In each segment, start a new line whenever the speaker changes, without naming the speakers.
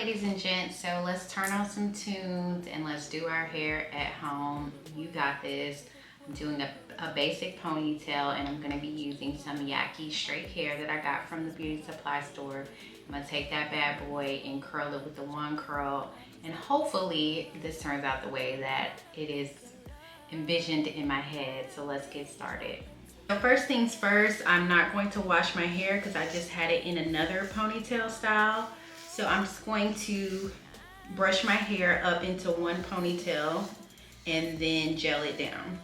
ladies and gents, so let's turn on some tunes and let's do our hair at home. You got this. I'm doing a basic ponytail, and I'm going to be using some Yaki straight hair that I got from the beauty supply store. I'm going to take that bad boy and curl it with the one curl, and hopefully this turns out the way that it is envisioned in my head. So let's get started. So first things first, I'm not going to wash my hair because I just had it in another ponytail style. So I'm just going to brush my hair up into one ponytail and then gel it down.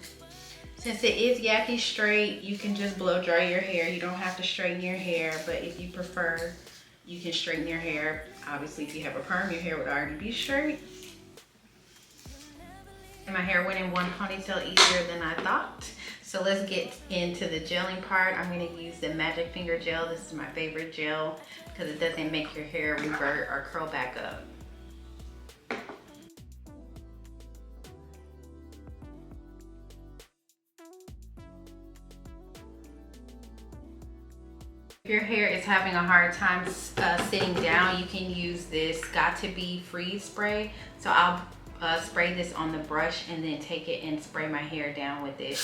Since it is Yaki straight, you can just blow dry your hair. You don't have to straighten your hair, but if you prefer, you can straighten your hair. Obviously, if you have a perm, your hair would already be straight. And my hair went in one ponytail easier than I thought. So let's get into the gelling part. I'm gonna use the Magic Finger gel. This is my favorite gel because it doesn't make your hair revert or curl back up. If your hair is having a hard time sitting down, you can use this Got To Be Freeze spray. So I'll spray this on the brush and then take it and spray my hair down with it.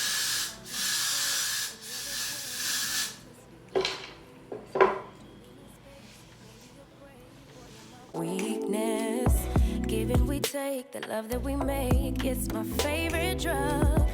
Weakness, giving we take, the love that we make, it's my favorite drug.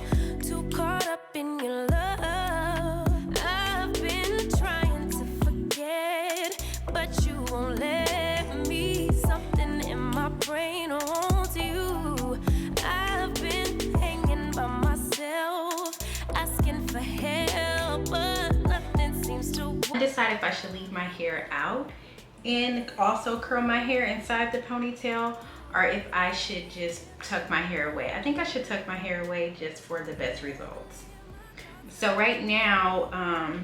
Too caught up in your love. I've been trying to forget, but you won't let me. Something in my brain wants you. I've been hanging by myself, asking for help, but nothing seems to work.
I decided if I should leave my hair out and also curl my hair inside the ponytail, or if I should just tuck my hair away. I think I should tuck my hair away just for the best results. So right now,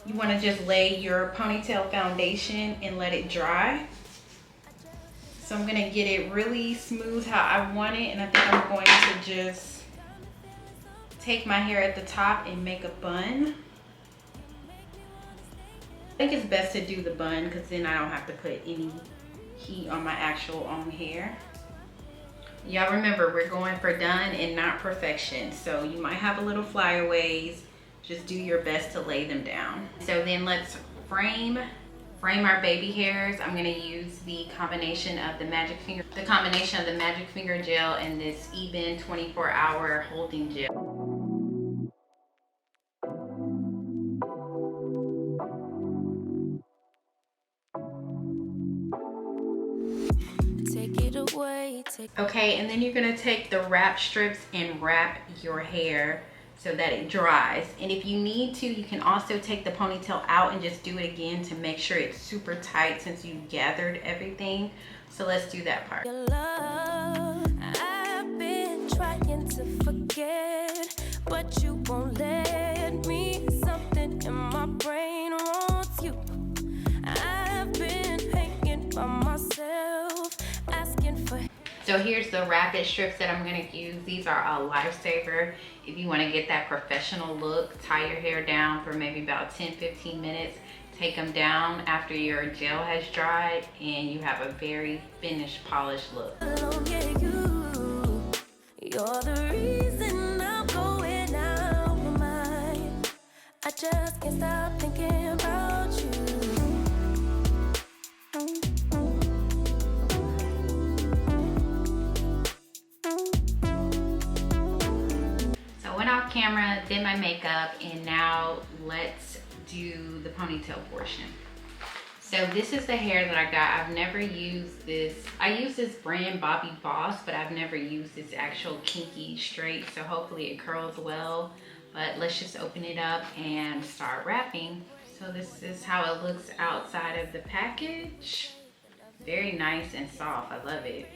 you want to just lay your ponytail foundation and let it dry. So I'm going to get it really smooth how I want it, and I think I'm going to just take my hair at the top and make a bun. I think it's best to do the bun because then I don't have to put any heat on my actual own hair. Y'all remember, we're going for done and not perfection. So you might have a little flyaways. Just do your best to lay them down. So then let's frame our baby hairs. I'm gonna use the combination of the Magic Finger gel and this Even 24-hour holding gel. Okay, and then you're gonna take the wrap strips and wrap your hair so that it dries. And if you need to, you can also take the ponytail out and just do it again to make sure it's super tight since you gathered everything. So let's do that part.
I've been trying to forget, but you won't let me. Something in my brain wants you. I've been hanging by myself, asking for.
So here's the wrapped strips that I'm gonna use. These are a lifesaver. If you wanna get that professional look, tie your hair down for maybe about 10-15 minutes. Take them down after your gel has dried and you have a very finished, polished look.
You're the reason I'm going out of my mind. I just can't stop thinking about you.
Off camera, did my makeup, and now let's do the ponytail portion. So this is the hair that I got. I've never used this. I use this brand Bobbi Boss, but I've never used this actual KINKY straight, so hopefully it curls well. But let's just open it up and start wrapping. So this is how it looks outside of the package. Very nice and soft. I love it.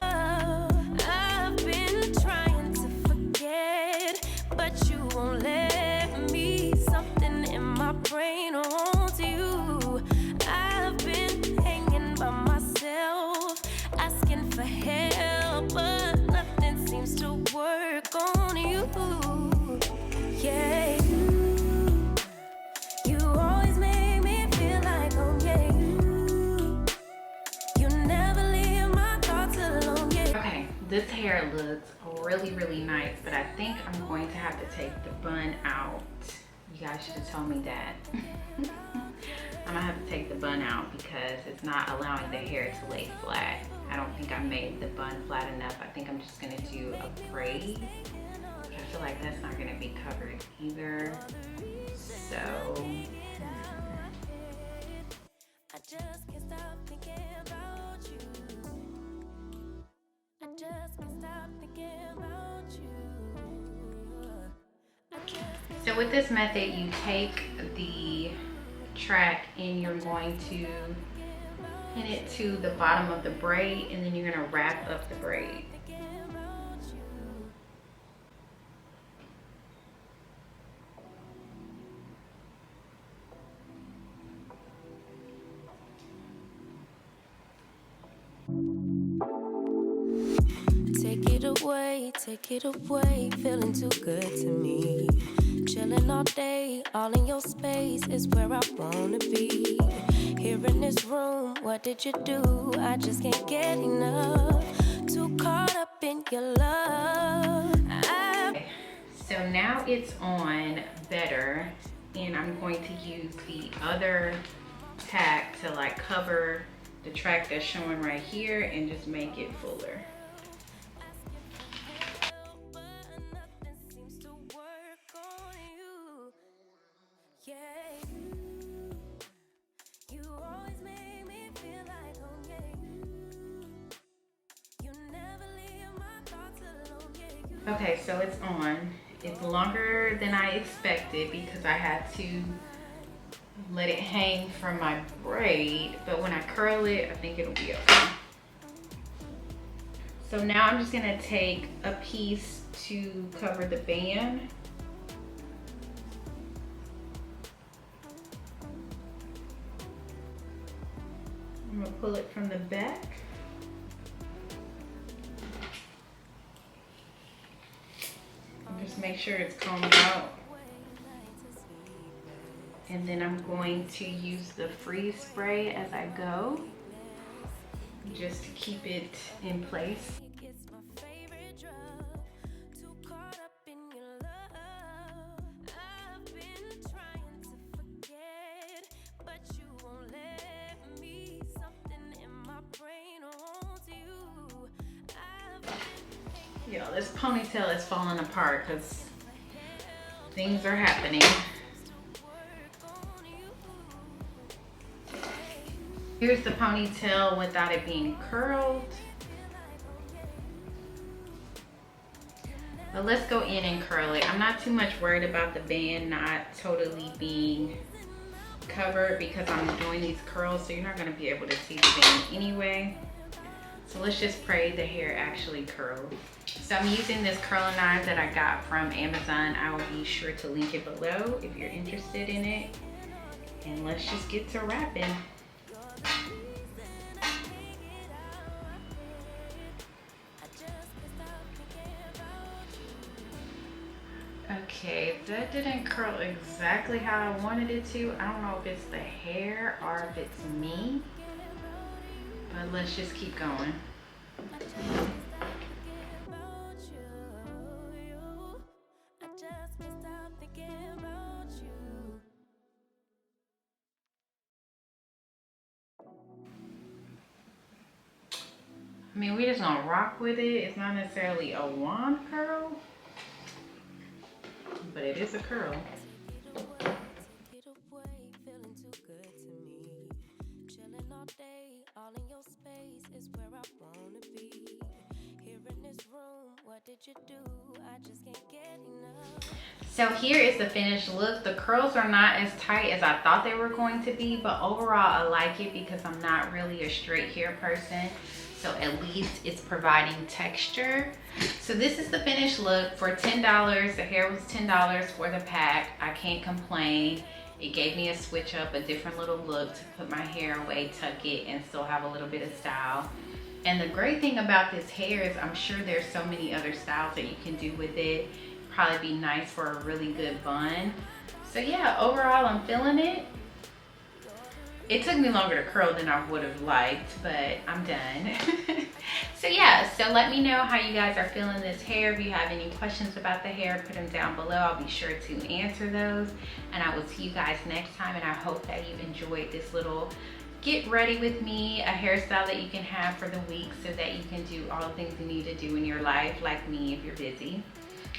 I've been trying to forget, but you won't let me. Something in my brain wants you. I've been hanging by myself, asking for help, but nothing seems to work on you. Yeah, you always make me feel like, oh yeah, you.
this hair looks really, really nice, but I think I'm going to have to take the bun out. You guys should have told me that. I'm gonna have to take the bun out because it's not allowing the hair to lay flat. I don't think I made the bun flat enough. I think I'm just gonna do a braid. I feel like that's not gonna be covered either. So,
I just can't stop thinking about you. I just can't stop thinking about you.
so with this method, you take the track and you're going to pin it to the bottom of the braid, and then you're gonna wrap up the braid.
Take it away, feeling too good to me. Chilling all day, all in your space is where I wanna be. Here in this room, what did you do? I just can't get enough. Too caught up in your love.
So now it's on better, and I'm going to use the other tack to like cover the track that's showing right here and just make it fuller. Okay, so it's on. It's longer than I expected because I had to let it hang from my braid, but when I curl it, I think it'll be okay. So now I'm just gonna take a piece to cover the band. I'm gonna pull it from the back. Just make sure it's combed out. And then I'm going to use the freeze spray as I go, just to keep it in place. Yo, this ponytail is falling apart because things are happening. Here's the ponytail without it being curled. But let's go in and curl it. I'm not too much worried about the band not totally being covered because I'm doing these curls, so you're not going to be able to see the band anyway. So let's just pray the hair actually curls. So I'm using this curling knife that I got from Amazon. I will be sure to link it below if you're interested in it. And let's just get to wrapping. Okay, that didn't curl exactly how I wanted it to. I don't know if it's the hair or if it's me, but let's just keep going. I mean, we're just gonna rock with it. It's not necessarily a wand curl, but it is a curl. So here is the finished look. The curls are not as tight as I thought they were going to be, but overall I like it because I'm not really a straight hair person. So at least it's providing texture. So this is the finished look for $10. The hair was $10 for the pack. I can't complain. It gave me a switch up, a different little look to put my hair away, tuck it, and still have a little bit of style. And the great thing about this hair is I'm sure there's so many other styles that you can do with it. Probably be nice for a really good bun. So yeah, overall I'm feeling it. It took me longer to curl than I would have liked, but I'm done. So yeah, so let me know how you guys are feeling this hair. If you have any questions about the hair, put them down below. I'll be sure to answer those. And I will see you guys next time. And I hope that you enjoyed this little get ready with me, a hairstyle that you can have for the week so that you can do all the things you need to do in your life, like me if you're busy.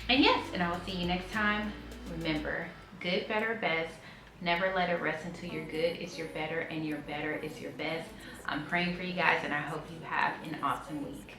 And yes, and I will see you next time. Remember, good, better, best. Never let it rest until your good is your better and your better is your best. I'm praying for you guys and I hope you have an awesome week.